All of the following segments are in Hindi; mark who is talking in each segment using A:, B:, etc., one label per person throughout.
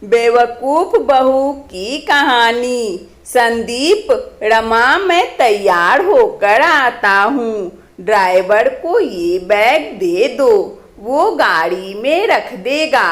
A: बेवकूफ बहू की कहानी। संदीप, रमा मैं तैयार होकर आता हूँ। ड्राइवर को ये बैग दे दो, वो गाड़ी में रख देगा।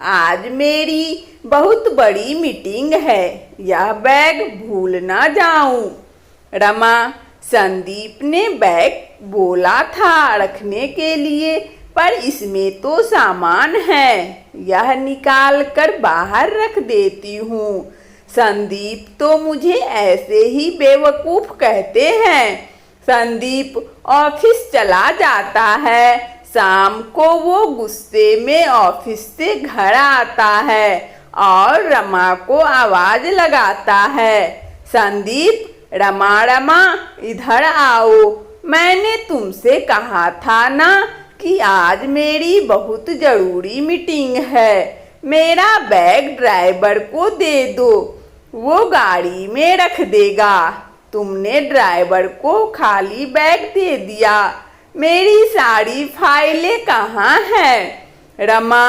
A: आज मेरी बहुत बड़ी मीटिंग है, यह बैग भूल ना जाऊं। रमा, संदीप ने बैग बोला था रखने के लिए, पर इसमें तो सामान है, यह निकाल कर बाहर रख देती हूँ। संदीप तो मुझे ऐसे ही बेवकूफ कहते हैं। संदीप ऑफिस चला जाता है। शाम को वो गुस्से में ऑफिस से घर आता है और रमा को आवाज लगाता है, संदीप, रमा रमा इधर आओ। मैंने तुमसे कहा था ना कि आज मेरी बहुत जरूरी मीटिंग है। मेरा बैग ड्राइवर को दे दो, वो गाड़ी में रख देगा। तुमने ड्राइवर को खाली बैग दे दिया। मेरी सारी फाइलें कहाँ हैं? रमा,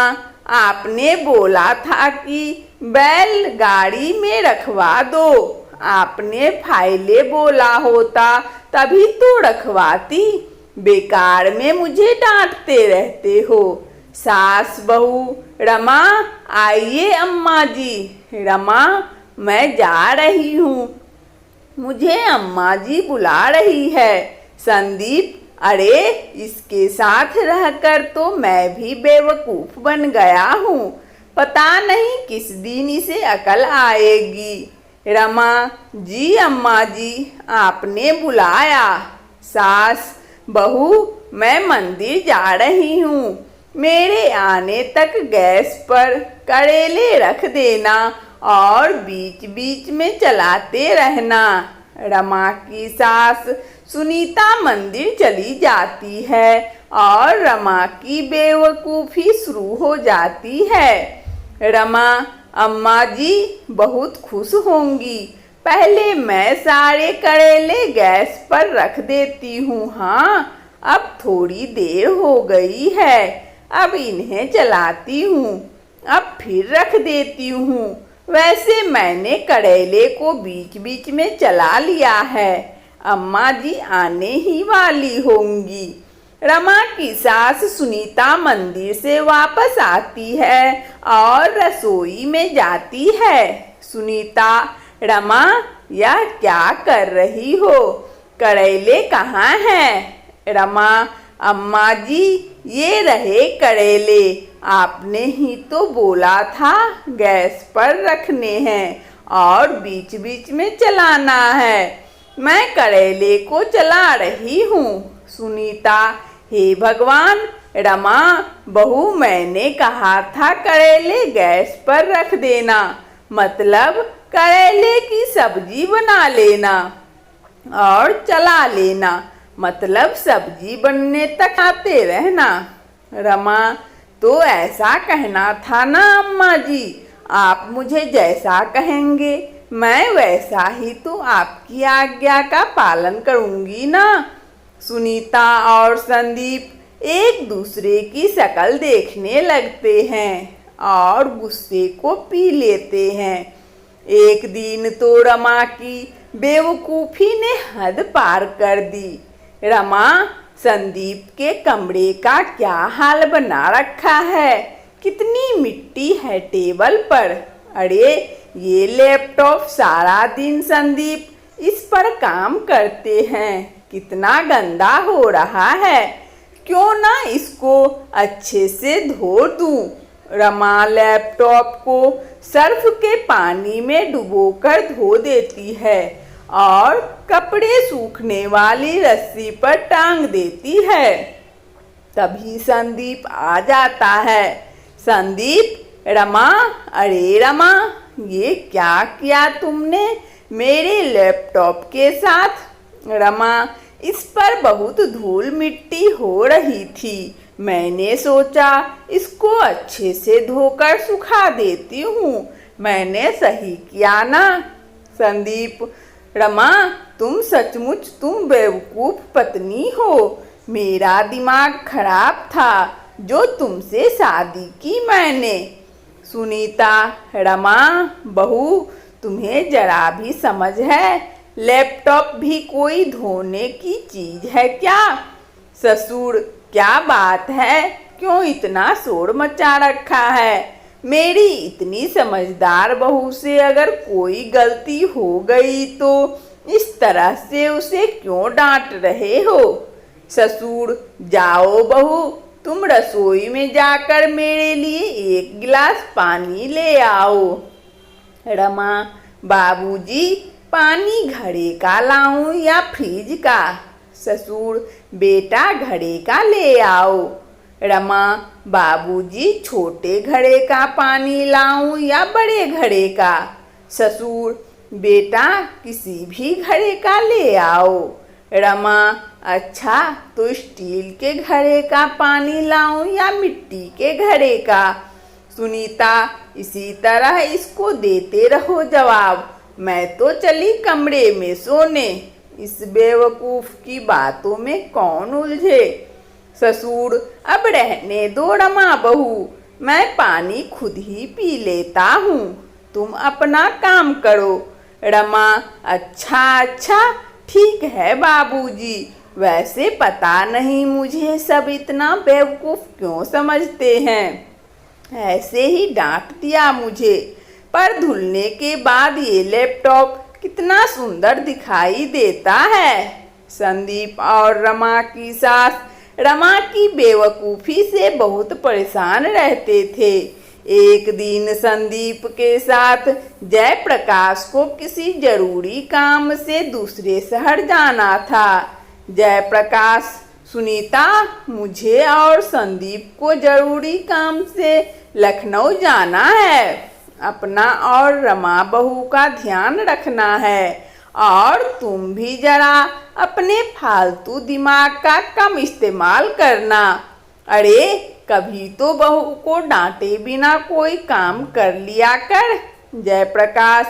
A: आपने बोला था कि बैल गाड़ी में रखवा दो। आपने फाइलें बोला होता तभी तो रखवाती। बेकार में मुझे डांटते रहते हो। सास बहू, रमा आइए अम्मा जी। रमा, मैं जा रही हूँ, मुझे अम्मा जी बुला रही है। संदीप, अरे इसके साथ रहकर तो मैं भी बेवकूफ बन गया हूँ। पता नहीं किस दिन इसे अकल आएगी। रमा, जी अम्मा जी, आपने बुलाया। सास बहू, मैं मंदिर जा रही हूँ, मेरे आने तक गैस पर करेले रख देना और बीच बीच में चलाते रहना। रमा की सास सुनीता मंदिर चली जाती है और रमा की बेवकूफ़ी शुरू हो जाती है। रमा, अम्मा जी बहुत खुश होंगी। पहले मैं सारे करेले गैस पर रख देती हूँ। हाँ, अब थोड़ी देर हो गई है, अब इन्हें चलाती हूँ, अब फिर रख देती हूँ। वैसे मैंने करेले को बीच बीच में चला लिया है, अम्मा जी आने ही वाली होंगी। रमा की सास सुनीता मंदिर से वापस आती है और रसोई में जाती है। सुनीता, रमा यह क्या कर रही हो? करेले कहाँ हैं? रमा, अम्मा जी ये रहे करेले, आपने ही तो बोला था गैस पर रखने हैं और बीच बीच में चलाना है। मैं करेले को चला रही हूँ। सुनीता, हे भगवान, रमा बहू मैंने कहा था करेले गैस पर रख देना, मतलब करेले की सब्जी बना लेना और चला लेना, मतलब सब्जी बनने तक आते रहना। रमा, तो ऐसा कहना था ना अम्मा जी, आप मुझे जैसा कहेंगे मैं वैसा ही तो आपकी आज्ञा का पालन करूंगी ना। सुनीता और संदीप एक दूसरे की शक्ल देखने लगते हैं और गुस्से को पी लेते हैं। एक दिन तो रमा की बेवकूफ़ी ने हद पार कर दी। रमा, संदीप के कमरे का क्या हाल बना रखा है, कितनी मिट्टी है टेबल पर। अरे ये लैपटॉप सारा दिन संदीप इस पर काम करते हैं, कितना गंदा हो रहा है, क्यों ना इसको अच्छे से धो दूं। रमा लैपटॉप को सर्फ के पानी में डुबोकर धो देती है और कपड़े सूखने वाली रस्सी पर टांग देती है। तभी संदीप आ जाता है। संदीप, रमा, अरे रमा ये क्या किया तुमने मेरे लैपटॉप के साथ? रमा, इस पर बहुत धूल मिट्टी हो रही थी, मैंने सोचा इसको अच्छे से धोकर सुखा देती हूँ, मैंने सही किया ना। संदीप, रमा तुम सचमुच तुम बेवकूफ पत्नी हो, मेरा दिमाग खराब था जो तुमसे शादी की मैंने। सुनीता, रमा, बहू, तुम्हें जरा भी समझ है? लैपटॉप भी कोई धोने की चीज है क्या? ससुर, क्या बात है, क्यों इतना शोर मचा रखा है? मेरी इतनी समझदार बहू से अगर कोई गलती हो गई तो इस तरह से उसे क्यों डांट रहे हो? ससुर, जाओ बहू, तुम रसोई में जाकर मेरे लिए एक गिलास पानी ले आओ। रमा, बाबूजी, पानी घड़े का लाऊं या फ्रिज का? ससुर, बेटा घड़े का ले आओ। रमा, बाबूजी, छोटे घड़े का पानी लाऊं या बड़े घड़े का? ससुर, बेटा किसी भी घड़े का ले आओ। रमा, अच्छा तो स्टील के घड़े का पानी लाऊं या मिट्टी के घड़े का? सुनीता, इसी तरह इसको देते रहो जवाब, मैं तो चली कमरे में सोने। इस बेवकूफ की बातों में कौन उलझे? ससुर, अब रहने दो रमा बहू, मैं पानी खुद ही पी लेता हूँ, तुम अपना काम करो। रमा, अच्छा अच्छा, ठीक है बाबूजी, वैसे पता नहीं मुझे सब इतना बेवकूफ क्यों समझते हैं, ऐसे ही डांट दिया मुझे, पर धुलने के बाद ये लैपटॉप कितना सुंदर दिखाई देता है। संदीप और रमा की सास रमा की बेवकूफ़ी से बहुत परेशान रहते थे। एक दिन संदीप के साथ जयप्रकाश को किसी जरूरी काम से दूसरे शहर जाना था। जयप्रकाश, सुनीता, मुझे और संदीप को जरूरी काम से लखनऊ जाना है, अपना और रमा बहू का ध्यान रखना है और तुम भी जरा अपने फालतू दिमाग का कम इस्तेमाल करना। अरे कभी तो बहू को डांटे बिना कोई काम कर लिया कर। जयप्रकाश,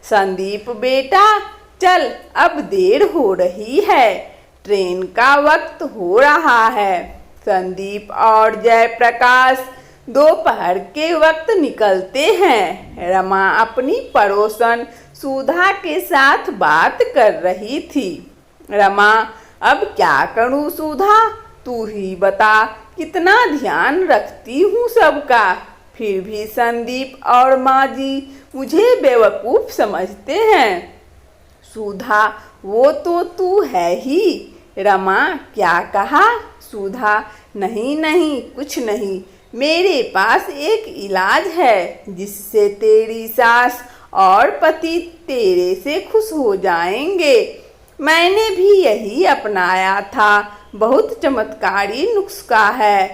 A: संदीप बेटा चल, अब देर हो रही है, ट्रेन का वक्त हो रहा है। संदीप और जयप्रकाश दोपहर के वक्त निकलते हैं। रमा अपनी पड़ोसन सुधा के साथ बात कर रही थी। रमा, अब क्या करूं सुधा, तू ही बता, कितना ध्यान रखती हूँ सबका, फिर भी संदीप और माँ जी मुझे बेवकूफ़ समझते हैं। सुधा, वो तो तू है ही। रमा, क्या कहा? सुधा, नहीं नहीं कुछ नहीं, मेरे पास एक इलाज है जिससे तेरी सास और पति तेरे से खुश हो जाएंगे। मैंने भी यही अपनाया था, बहुत चमत्कारी नुस्खा है।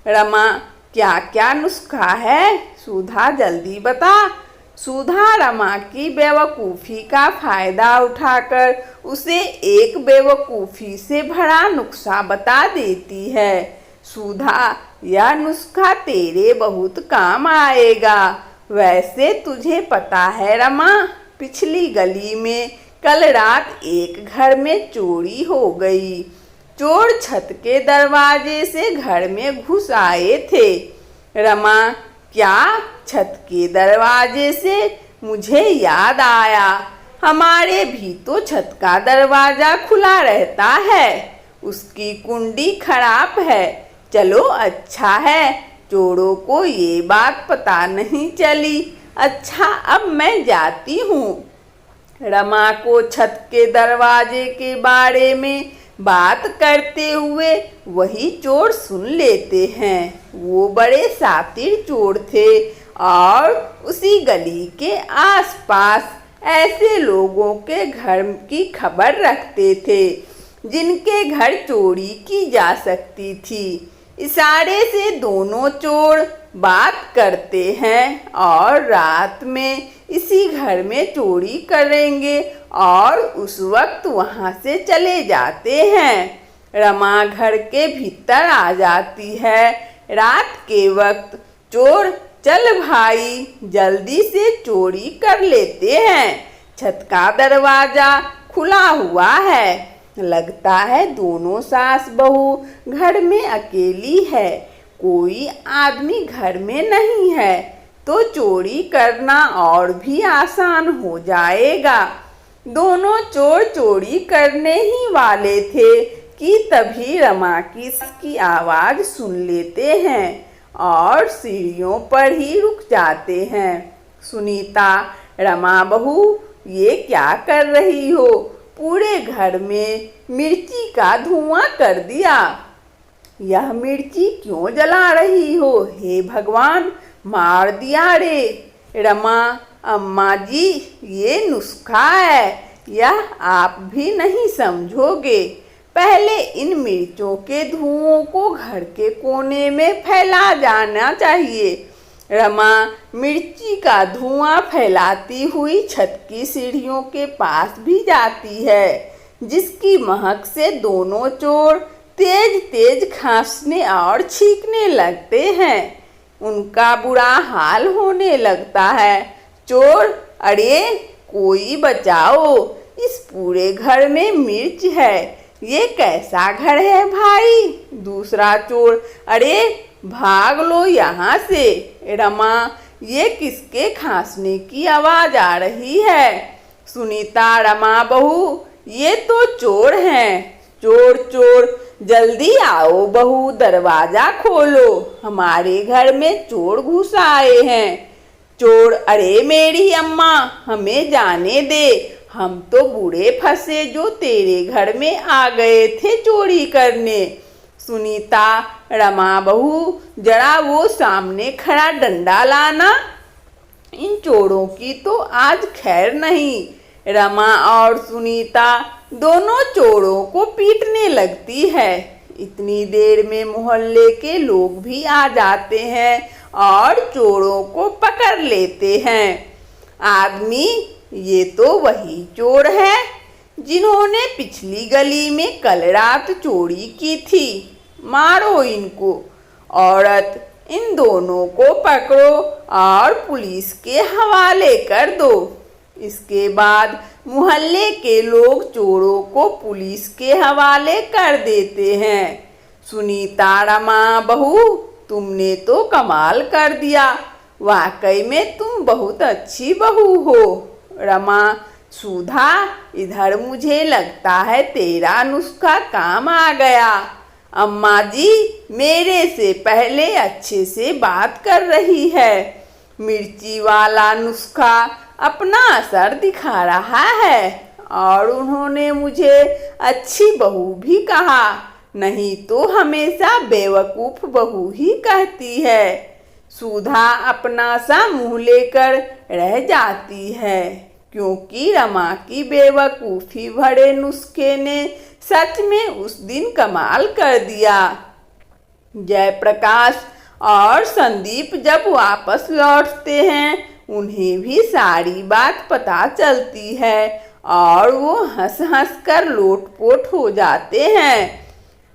A: रमा, क्या क्या नुस्खा है? सुधा, जल्दी बता। सुधा रमा की बेवकूफ़ी का फ़ायदा उठाकर उसे एक बेवकूफ़ी से भरा नुस्खा बता देती है। सुधा, यह नुस्खा तेरे बहुत काम आएगा। वैसे तुझे पता है रमा, पिछली गली में कल रात एक घर में चोरी हो गई। चोर छत के दरवाजे से घर में घुस आए थे। रमा, क्या छत के दरवाजे से? मुझे याद आया, हमारे भी तो छत का दरवाज़ा खुला रहता है, उसकी कुंडी खराब है। चलो अच्छा है, चोरों को ये बात पता नहीं चली। अच्छा, अब मैं जाती हूँ। रमा को छत के दरवाजे के बारे में बात करते हुए वही चोर सुन लेते हैं। वो बड़े शातिर चोर थे और उसी गली के आसपास ऐसे लोगों के घर की खबर रखते थे जिनके घर चोरी की जा सकती थी। इशारे से दोनों चोर बात करते हैं और रात में इसी घर में चोरी करेंगे और उस वक्त वहाँ से चले जाते हैं। रमा घर के भीतर आ जाती है। रात के वक्त चोर, चल भाई जल्दी से चोरी कर लेते हैं, छत का दरवाज़ा खुला हुआ है। लगता है दोनों सास बहू घर में अकेली है, कोई आदमी घर में नहीं है। तो चोरी करना और भी आसान हो जाएगा। दोनों चोर चोरी करने ही वाले थे कि तभी रमा की आवाज सुन लेते हैं और सीढ़ियों पर ही रुक जाते हैं। सुनीता, रमा बहू, ये क्या कर रही हो? पूरे घर में मिर्ची का धुआं कर दिया। यह मिर्ची क्यों जला रही हो? हे भगवान, मार दिया रे। रमा, अम्मा जी, ये नुस्खा है, यह आप भी नहीं समझोगे। पहले इन मिर्चों के धुओं को घर के कोने में फैला जाना चाहिए। रमा मिर्ची का धुआं फैलाती हुई छत की सीढ़ियों के पास भी जाती है, जिसकी महक से दोनों चोर तेज तेज खांसने और छींकने लगते हैं। उनका बुरा हाल होने लगता है। चोर, अरे कोई बचाओ, इस पूरे घर में मिर्च है, ये कैसा घर है भाई? दूसरा चोर, अरे भाग लो यहाँ से। रमा, ये किसके खांसने की आवाज आ रही है? सुनीता, रमा बहू, ये तो चोर हैं। चोर चोर, जल्दी आओ बहू, दरवाजा खोलो, हमारे घर में चोर घुस आए हैं। चोर, अरे मेरी अम्मा, हमें जाने दे, हम तो बूढ़े फंसे जो तेरे घर में आ गए थे चोरी करने। सुनीता, रमा बहू, जरा वो सामने खड़ा डंडा लाना, इन चोरों की तो आज खैर नहीं। रमा और सुनीता दोनों चोरों को पीटने लगती है। इतनी देर में मोहल्ले के लोग भी आ जाते हैं और चोरों को पकड़ लेते हैं। आदमी, ये तो वही चोर है जिन्होंने पिछली गली में कल रात चोरी की थी। मारो इनको। औरत, इन दोनों को पकड़ो और पुलिस के हवाले कर दो। इसके बाद मोहल्ले के लोग चोरों को पुलिस के हवाले कर देते हैं। सुनीता, रमा बहू, तुमने तो कमाल कर दिया, वाकई में तुम बहुत अच्छी बहू हो। रमा, सुधा, इधर मुझे लगता है तेरा नुस्खा काम आ गया। अम्मा जी मेरे से पहले अच्छे से बात कर रही है। मिर्ची वाला नुस्खा अपना असर दिखा रहा है और उन्होंने मुझे अच्छी बहू भी कहा, नहीं तो हमेशा बेवकूफ बहू ही कहती है। सुधा अपना सा मुंह लेकर रह जाती है, क्योंकि रमा की बेवकूफ़ी भरे नुस्खे ने सच में उस दिन कमाल कर दिया। जयप्रकाश और संदीप जब वापस लौटते हैं, उन्हें भी सारी बात पता चलती है और वो हंस हंस कर लोटपोट हो जाते हैं।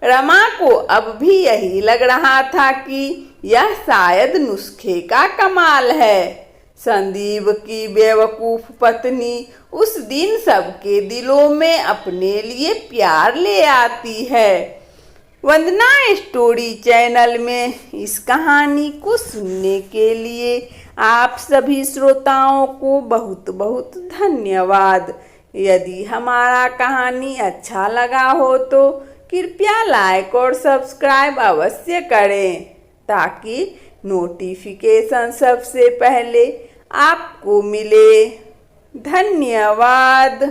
A: रमा को अब भी यही लग रहा था कि यह शायद नुस्खे का कमाल है। संदीप की बेवकूफ पत्नी उस दिन सबके दिलों में अपने लिए प्यार ले आती है। वंदना स्टोरी चैनल में इस कहानी को सुनने के लिए आप सभी श्रोताओं को बहुत बहुत धन्यवाद। यदि हमारा कहानी अच्छा लगा हो तो कृपया लाइक और सब्सक्राइब अवश्य करें, ताकि नोटिफिकेशन सबसे पहले आपको मिले। धन्यवाद।